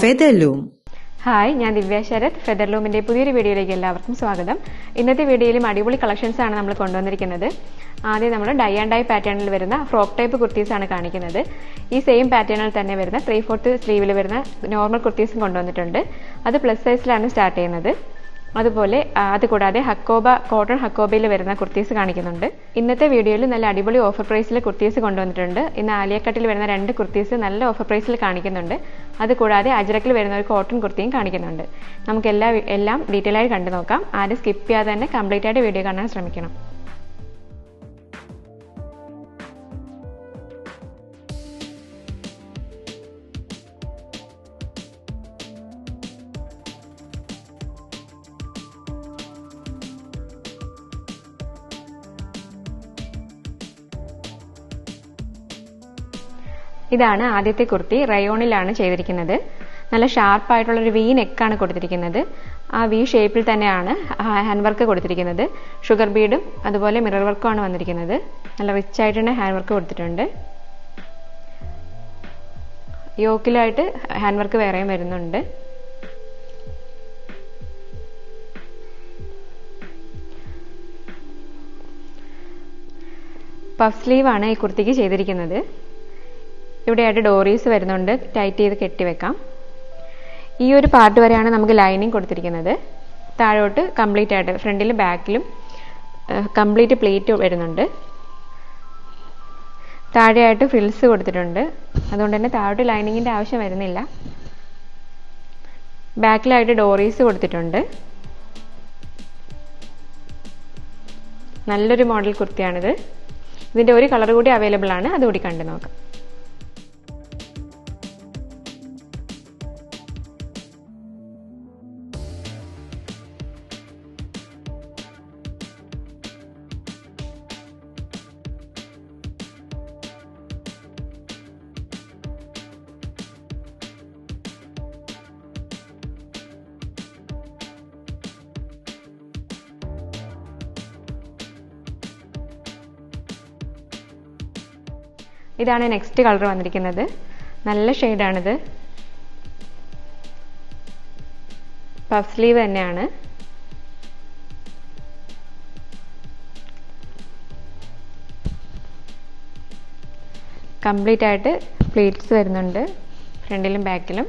Featherloom. Hi, ഞാൻ ദിവ്യ ശരത്. ഫെദർലൂമിന്റെ പുതിയൊരു വീഡിയോയിലേക്ക് എല്ലാവർക്കും സ്വാഗതം. ഇന്നത്തെ വീഡിയോയിലും അടിപൊളി കളക്ഷൻസ് ആണ് നമ്മൾ കൊണ്ടുവന്നിരിക്കുന്നത്. ആദ്യം നമ്മൾ ഡൈ ആൻഡ് ഡൈ പാറ്റേണിൽ വരുന്ന ഫ്രോക്ക് ടൈപ്പ് കുർത്തീസ് ആണ് കാണിക്കുന്നത്. ഈ സെയിം പാറ്റേണിൽ തന്നെ വരുന്ന 3/4 സ്ലീവിൽ വരുന്ന നോർമൽ കുർത്തീസും കൊണ്ടുവന്നിട്ടുണ്ട്. അത് പ്ലസ് സൈസിലാണ് സ്റ്റാർട്ട് ചെയ്യുന്നത്. അതുപോലെ അതുകൂടാതെ കോട്ടൺ ഹക്കോബയിൽ വരുന്ന കുർത്തീസ് കാണിക്കുന്നുണ്ട്. ഇന്നത്തെ വീഡിയോയിൽ നല്ല അടിപൊളി ഓഫർ പ്രൈസിൽ കുർത്തീസ് കൊണ്ടുവന്നിട്ടുണ്ട്. ഇന്ന് ആലിയ കട്ടിൽ വരുന്ന 2 കുർത്തീസ് നല്ല ഓഫർ പ്രൈസിൽ കാണിക്കുന്നുണ്ട്. അതുകൂടാതെ അജ്രക്കിൽ വരുന്ന ഒരു കോട്ടൺ കുർത്തിയും കാണിക്കുന്നുണ്ട്. നമുക്ക് എല്ലാം ഡീറ്റെയിൽ ആയി കണ്ടു നോക്കാം. ആരും സ്കിപ്പ് ചെയ്യാതെ തന്നെ കംപ്ലീറ്റ് ആയിട്ട് വീഡിയോ കാണാൻ ശ്രമിക്കണം. ഇതാണ് ആദ്യത്തെ കുർത്തി. റയോണിലാണ് ചെയ്തിരിക്കുന്നത്. നല്ല ഷാർപ്പായിട്ടുള്ളൊരു വി നെക്കാണ് കൊടുത്തിരിക്കുന്നത്. ആ വി ഷേപ്പിൽ തന്നെയാണ് ഹാൻഡ് വർക്ക് കൊടുത്തിരിക്കുന്നത്. ഷുഗർ ബീഡും അതുപോലെ മിറർ വർക്കുമാണ് വന്നിരിക്കുന്നത്. നല്ല റിച്ച് ആയിട്ട് തന്നെ ഹാൻഡ് വർക്ക് കൊടുത്തിട്ടുണ്ട്. യോക്കിലായിട്ട് ഹാൻഡ് വർക്ക് വേറെയും വരുന്നുണ്ട്. പഫ് സ്ലീവാണ് ഈ കുർത്തിക്ക് ചെയ്തിരിക്കുന്നത്. ഇവിടെയായിട്ട് ഡോറീസ് വരുന്നുണ്ട്. ടൈറ്റ് ചെയ്ത് കെട്ടിവെക്കാം. ഈ ഒരു പാർട്ട് വരെയാണ് നമുക്ക് ലൈനിങ് കൊടുത്തിരിക്കുന്നത്. താഴോട്ട് കംപ്ലീറ്റ് ആയിട്ട് ഫ്രണ്ടിലും ബാക്കിലും കംപ്ലീറ്റ് പ്ലേറ്റ് വരുന്നുണ്ട്. താഴെയായിട്ട് ഫ്രിൽസ് കൊടുത്തിട്ടുണ്ട്. അതുകൊണ്ട് തന്നെ താഴോട്ട് ലൈനിങ്ങിൻ്റെ ആവശ്യം വരുന്നില്ല. ബാക്കിലായിട്ട് ഡോറീസ് കൊടുത്തിട്ടുണ്ട്. നല്ലൊരു മോഡൽ കുർത്തിയാണിത്. ഇതിൻ്റെ ഒരു കളർ കൂടി അവൈലബിൾ ആണ്. അതുകൂടി കണ്ടു നോക്കാം. ഇതാണ് നെക്സ്റ്റ് കളർ വന്നിരിക്കുന്നത്. നല്ല ഷെയ്ഡാണിത്. പഫ് സ്ലീവ് തന്നെയാണ്. കംപ്ലീറ്റ് ആയിട്ട് പ്ലേറ്റ്സ് വരുന്നുണ്ട് ഫ്രണ്ടിലും ബാക്കിലും.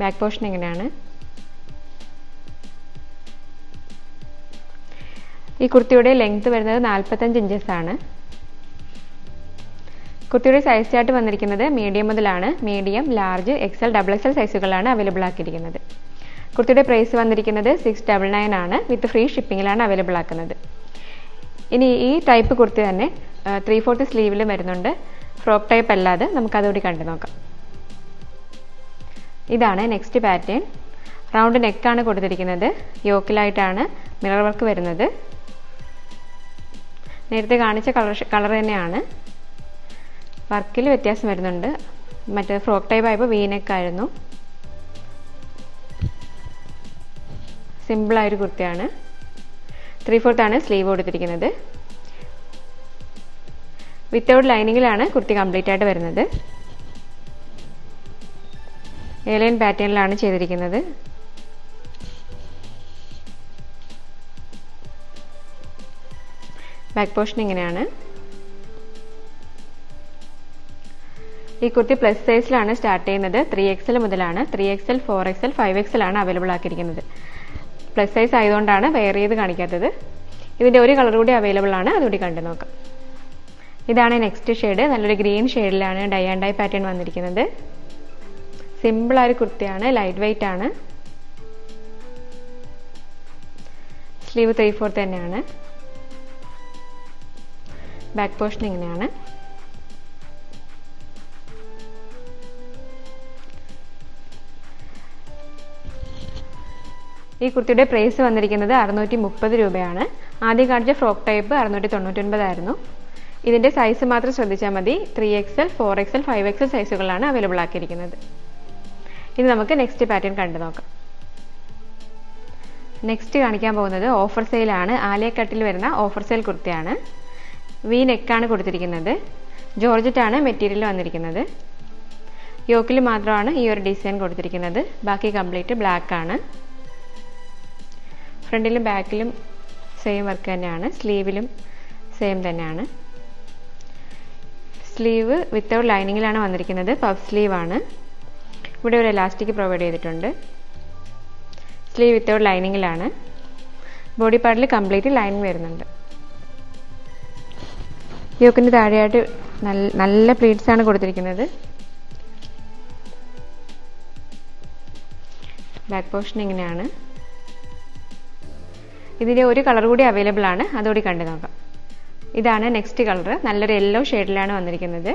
ബാക്ക് പോർഷൻ ഇങ്ങനെയാണ്. ഈ കുർത്തിയുടെ ലെങ്ത് വരുന്നത് 45 ഇഞ്ചസ് ആണ്. കുർത്തിയുടെ സൈസ് ചാർട്ട് വന്നിരിക്കുന്നത് മീഡിയം മുതലാണ്. മീഡിയം, ലാർജ്, XL, XXL സൈസുകളാണ് അവൈലബിൾ ആക്കിയിരിക്കുന്നത്. കുർത്തിയുടെ പ്രൈസ് വന്നിരിക്കുന്നത് 699 ആണ്. വിത്ത് ഫ്രീ ഷിപ്പിങ്ങിലാണ് അവൈലബിൾ ആക്കുന്നത്. ഇനി ഈ ടൈപ്പ് കുർത്തി തന്നെ 3/4 സ്ലീവിലും വരുന്നുണ്ട്. ഫ്രോക്ക് ടൈപ്പ് അല്ലാതെ. നമുക്കതുകൂടി കണ്ടു നോക്കാം. ഇതാണ് നെക്സ്റ്റ് പാറ്റേൺ. റൗണ്ട് നെക്കാണ് കൊടുത്തിരിക്കുന്നത്. യോക്കിലായിട്ടാണ് മിറർ വർക്ക് വരുന്നത്. നേരത്തെ കാണിച്ച കളർ തന്നെയാണ്. വർക്കിൽ വ്യത്യാസം വരുന്നുണ്ട്. മറ്റേ ഫ്രോക്ക് ടൈപ്പ് ആയപ്പോൾ വീനെക്കായിരുന്നു. സിമ്പിളായൊരു കുർത്തിയാണ്. 3/4 ആണ് സ്ലീവ് കൊടുത്തിരിക്കുന്നത്. വിത്തൗട്ട് ലൈനിങ്ങിലാണ് കുർത്തി കംപ്ലീറ്റ് ആയിട്ട് വരുന്നത്. ഏലൈൻ പാറ്റേണിലാണ് ചെയ്തിരിക്കുന്നത്. ബാക്ക് പോർഷൻ ഇങ്ങനെയാണ്. ഈ കുർത്തി പ്ലസ് സൈസിലാണ് സ്റ്റാർട്ട് ചെയ്യുന്നത്. 3XL മുതലാണ്. 3XL, 4XL, 5XL ആണ് അവൈലബിൾ ആക്കിയിരിക്കുന്നത്. പ്ലസ് സൈസ് ആയതുകൊണ്ടാണ് വെയർ ചെയ്ത് കാണിക്കാത്തത്. ഇതിൻ്റെ ഒരു കളർ കൂടി അവൈലബിൾ ആണ്. അതുകൂടി കണ്ടു നോക്കാം. ഇതാണ് നെക്സ്റ്റ് ഷെയ്ഡ്. നല്ലൊരു ഗ്രീൻ ഷെയ്ഡിലാണ് ഡൈ ആൻഡ് ഡൈ പാറ്റേൺ വന്നിരിക്കുന്നത്. സിമ്പിളായൊരു കുർത്തിയാണ്. ലൈറ്റ് വെയ്റ്റ് ആണ്. സ്ലീവ് 3/4 തന്നെയാണ്. ബാക്ക് പോർഷൻ ഇങ്ങനെയാണ്. ഈ കുർത്തിയുടെ പ്രൈസ് വന്നിരിക്കുന്നത് 630 രൂപയാണ്. ആദ്യം കാണിച്ച ഫ്രോക്ക് ടൈപ്പ് 699 ആയിരുന്നു. ഇതിൻ്റെ സൈസ് മാത്രം ശ്രദ്ധിച്ചാൽ മതി. 3XL, 4XL, 5XL സൈസുകളാണ് available ആക്കിയിരിക്കുന്നത്. ഇനി നമുക്ക് നെക്സ്റ്റ് പാറ്റേൺ കണ്ടു നോക്കാം. നെക്സ്റ്റ് കാണിക്കാൻ പോകുന്നത് ഓഫർ സെയിലാണ്. ആലിയ കട്ടിൽ വരുന്ന ഓഫർ സെയിൽ കുർത്തിയാണ്. വി നെക്കാണ് കൊടുത്തിരിക്കുന്നത്. ജോർജറ്റ് ആണ് മെറ്റീരിയൽ വന്നിരിക്കുന്നത്. യോക്കിൽ മാത്രമാണ് ഈ ഒരു ഡിസൈൻ കൊടുത്തിരിക്കുന്നത്. ബാക്കി കംപ്ലീറ്റ് ബ്ലാക്ക് ആണ്. ഫ്രണ്ടിലും ബാക്കിലും സെയിം വർക്ക് തന്നെയാണ്. സ്ലീവിലും സെയിം തന്നെയാണ്. സ്ലീവ് വിത്തൗട്ട് ലൈനിങ്ങിലാണ് വന്നിരിക്കുന്നത്. പഫ് സ്ലീവ് ആണ്. ഇവിടെ ഒരു എലാസ്റ്റിക് പ്രൊവൈഡ് ചെയ്തിട്ടുണ്ട്. സ്ലീവ് വിത്തൗട്ട് ലൈനിങ്ങിലാണ്. ബോഡി പാർട്ടിൽ കംപ്ലീറ്റ് ലൈനിങ് വരുന്നുണ്ട്. യോക്കിൻ്റെ താഴെയായിട്ട് നല്ല പ്ലീറ്റ്സ് ആണ് കൊടുത്തിരിക്കുന്നത്. ബാക്ക് പോർഷൻ ഇങ്ങനെയാണ്. ഇതിൻ്റെ ഒരു കളർ കൂടി അവൈലബിൾ ആണ്. അതുകൂടി കണ്ടു നോക്കാം. ഇതാണ് നെക്സ്റ്റ് കളർ. നല്ലൊരു യെല്ലോ ഷെയ്ഡിലാണ് വന്നിരിക്കുന്നത്.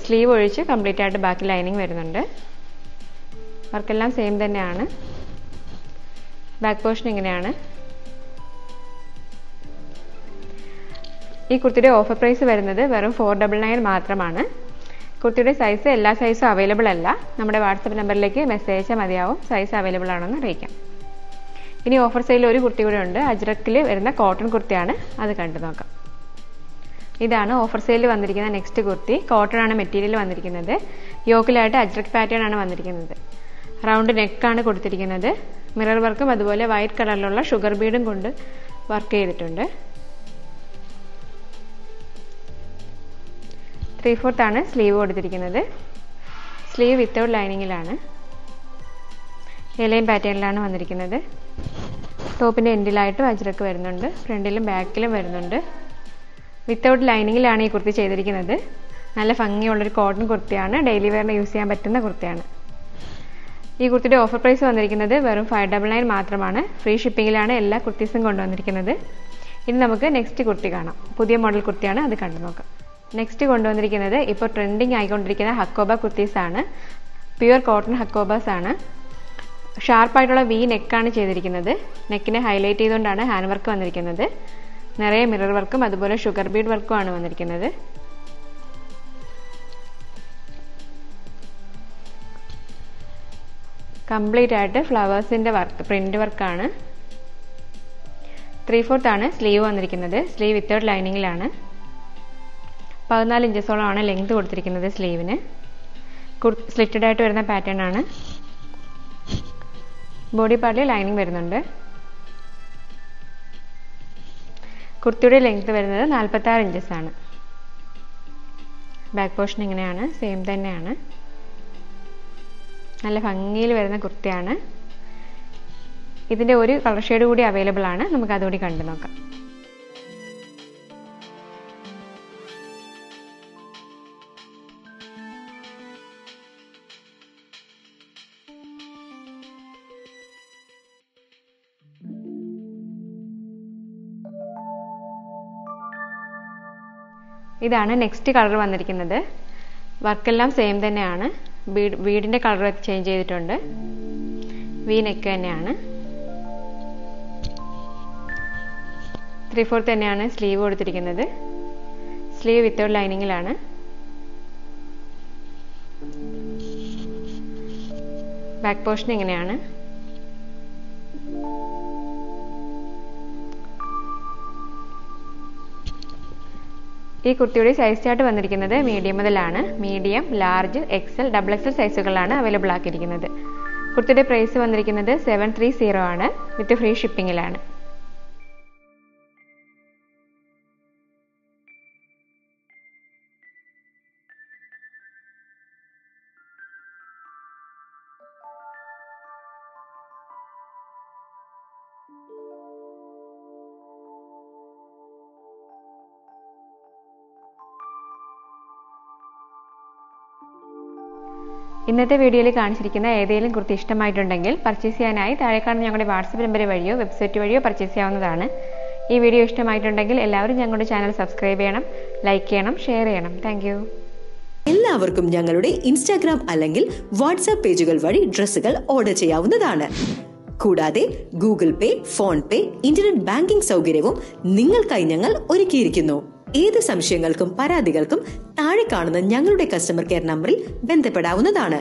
സ്ലീവ് ഒഴിച്ച് കംപ്ലീറ്റ് ആയിട്ട് ബാക്കി ലൈനിങ് വരുന്നുണ്ട്. വർക്കെല്ലാം സെയിം തന്നെയാണ്. ബാക്ക് പോർഷൻ ഇങ്ങനെയാണ്. ഈ കുർത്തിയുടെ ഓഫർ പ്രൈസ് വരുന്നത് വെറും 499 മാത്രമാണ്. കുർത്തിയുടെ സൈസ് എല്ലാ സൈസും അവൈലബിൾ അല്ല. നമ്മുടെ വാട്സപ്പ് നമ്പറിലേക്ക് മെസ്സേജ് അയച്ചാൽ മതിയാവും. സൈസ് അവൈലബിൾ ആണെന്ന് അറിയിക്കാം. ഇനി ഓഫർ സെയിലിൽ ഒരു കുർത്തി കൂടെ ഉണ്ട്. അജ്രക്കിൽ വരുന്ന കോട്ടൺ കുർത്തിയാണ്. അത് കണ്ടു നോക്കാം. ഇതാണ് ഓഫർ സെയിലിൽ വന്നിരിക്കുന്ന നെക്സ്റ്റ് കുർത്തി. കോട്ടൺ ആണ് മെറ്റീരിയൽ വന്നിരിക്കുന്നത്. യോക്കിലായിട്ട് അജ്രക് പാറ്റേൺ ആണ് വന്നിരിക്കുന്നത്. റൗണ്ട് നെക്കാണ് കൊടുത്തിരിക്കുന്നത്. മിറർ വർക്കും അതുപോലെ വൈറ്റ് കളറിലുള്ള ഷുഗർ ബീഡും കൊണ്ട് വർക്ക് ചെയ്തിട്ടുണ്ട്. 3/4 ആണ് സ്ലീവ് കൊടുത്തിരിക്കുന്നത്. Sleeve without ലൈനിങ്ങിലാണ്. എലൈൻ പാറ്റേണിലാണ് വന്നിരിക്കുന്നത്. ടോപ്പിൻ്റെ എൻഡിലായിട്ടും അജ്രക്ക് വരുന്നുണ്ട്. ഫ്രണ്ടിലും ബാക്കിലും വരുന്നുണ്ട്. വിത്തൗട്ട് ലൈനിങ്ങിലാണ് ഈ കുർത്തി ചെയ്തിരിക്കുന്നത്. നല്ല ഭംഗിയുള്ളൊരു കോട്ടൺ കുർത്തിയാണ്. ഡെയിലി വെയറിന് യൂസ് ചെയ്യാൻ പറ്റുന്ന കുർത്തിയാണ്. ഈ കുർത്തിയുടെ ഓഫർ പ്രൈസ് വന്നിരിക്കുന്നത് വെറും 599 മാത്രമാണ്. ഫ്രീ ഷിപ്പിങ്ങിലാണ് എല്ലാ കുർത്തീസും കൊണ്ടുവന്നിരിക്കുന്നത്. ഇനി നമുക്ക് നെക്സ്റ്റ് കുർത്തി കാണാം. പുതിയ മോഡൽ കുർത്തിയാണ്. അത് കണ്ടു നോക്കാം. നെക്സ്റ്റ് കൊണ്ടുവന്നിരിക്കുന്നത് ഇപ്പോൾ ട്രെൻഡിങ് ആയിക്കൊണ്ടിരിക്കുന്ന ഹക്കോബ കുർത്തീസ് ആണ്. പ്യുവർ കോട്ടൺ ഹക്കോബാസ് ആണ്. ഷാർപ്പായിട്ടുള്ള വി നെക്കാണ് ചെയ്തിരിക്കുന്നത്. നെക്കിനെ ഹൈലൈറ്റ് ചെയ്തുകൊണ്ടാണ് ഹാൻഡ് വർക്ക് വന്നിരിക്കുന്നത്. നിറയെ മിറർ വർക്കും അതുപോലെ ഷുഗർ ബീഡ് വർക്കും ആണ് വന്നിരിക്കുന്നത്. കംപ്ലീറ്റ് ആയിട്ട് ഫ്ലവേഴ്സിൻ്റെ വർക്ക്, പ്രിന്റ് വർക്കാണ്. 3/4 ആണ് സ്ലീവ് വന്നിരിക്കുന്നത്. സ്ലീവ് വിത്തൗട്ട് ലൈനിങ്ങിലാണ്. 14 ഇഞ്ചസോളമാണ് ലെങ്ത് കൊടുത്തിരിക്കുന്നത് സ്ലീവിന്. സ്ലിറ്റഡ് ആയിട്ട് വരുന്ന പാറ്റേൺ ആണ്. ബോഡി പാർട്ടിൽ ലൈനിങ് വരുന്നുണ്ട്. കുർത്തിയുടെ ലെങ്ത് വരുന്നത് 46 ഇഞ്ചസ് ആണ്. ബാക്ക് പോർഷൻ ഇങ്ങനെയാണ്. സെയിം തന്നെയാണ്. നല്ല ഭംഗിയിൽ വരുന്ന കുർത്തിയാണ്. ഇതിൻ്റെ ഒരു കളർ ഷെയ്ഡ് കൂടി അവൈലബിൾ ആണ്. നമുക്ക് അതുകൂടി കണ്ടു നോക്കാം. ഇതാണ് നെക്സ്റ്റ് കളർ വന്നിരിക്കുന്നത്. വർക്കെല്ലാം സെയിം തന്നെയാണ്. ബീഡിൻ്റെ കളർ ചേഞ്ച് ചെയ്തിട്ടുണ്ട്. വി നെക്ക് തന്നെയാണ്. 3/4 തന്നെയാണ് സ്ലീവ് കൊടുത്തിരിക്കുന്നത്. സ്ലീവ് വിത്തൗട്ട് ലൈനിങ്ങിലാണ്. ബാക്ക് പോർഷൻ ഇങ്ങനെയാണ്. ഈ കുർത്തിയുടെ സൈസ് ചാർട്ട് വന്നിരിക്കുന്നത് മീഡിയം മുതലാണ്. മീഡിയം, ലാർജ്, എക്സൽ, XXL സൈസുകളാണ് അവൈലബിൾ ആക്കിയിരിക്കുന്നത്. കുർത്തിയുടെ പ്രൈസ് വന്നിരിക്കുന്നത് 730 ആണ്. വിത്ത് ഫ്രീ ഷിപ്പിങ്ങിലാണ്. ഇന്നത്തെ വീഡിയോയിൽ കാണിച്ചിരിക്കുന്ന ഏതെങ്കിലും കുർത്തി ഇഷ്ടമായിട്ടുണ്ടെങ്കിൽ പർച്ചേസ് ചെയ്യാനായി താഴെ കാണുന്ന ഞങ്ങളുടെ വാട്സപ്പ് നമ്പർ വഴിയോ വെബ്സൈറ്റ് വഴിയോ പർച്ചേസ് ചെയ്യാവുന്നതാണ്. ഈ വീഡിയോ ഇഷ്ടമായിട്ടുണ്ടെങ്കിൽ എല്ലാവരും ഞങ്ങളുടെ ചാനൽ സബ്സ്ക്രൈബ് ചെയ്യണം, ലൈക്ക് ചെയ്യണം, ഷെയർ ചെയ്യണം. Thank you. എല്ലാവർക്കും ഞങ്ങളുടെ ഇൻസ്റ്റാഗ്രാം അല്ലെങ്കിൽ വാട്സ്ആപ്പ് പേജുകൾ വഴി ഡ്രസ്സുകൾ ഓർഡർ ചെയ്യാവുന്നതാണ്. കൂടാതെ ഗൂഗിൾ പേ, ഫോൺ പേ, ഇന്റർനെറ്റ് ബാങ്കിംഗ് സൗകര്യവും നിങ്ങൾക്കായി ഞങ്ങൾ ഒരുക്കിയിരിക്കുന്നു. ഏത് സംശയങ്ങൾക്കും പരാതികൾക്കും താഴെ കാണുന്ന ഞങ്ങളുടെ കസ്റ്റമർ കെയർ നമ്പറിൽ ബന്ധപ്പെടാവുന്നതാണ്.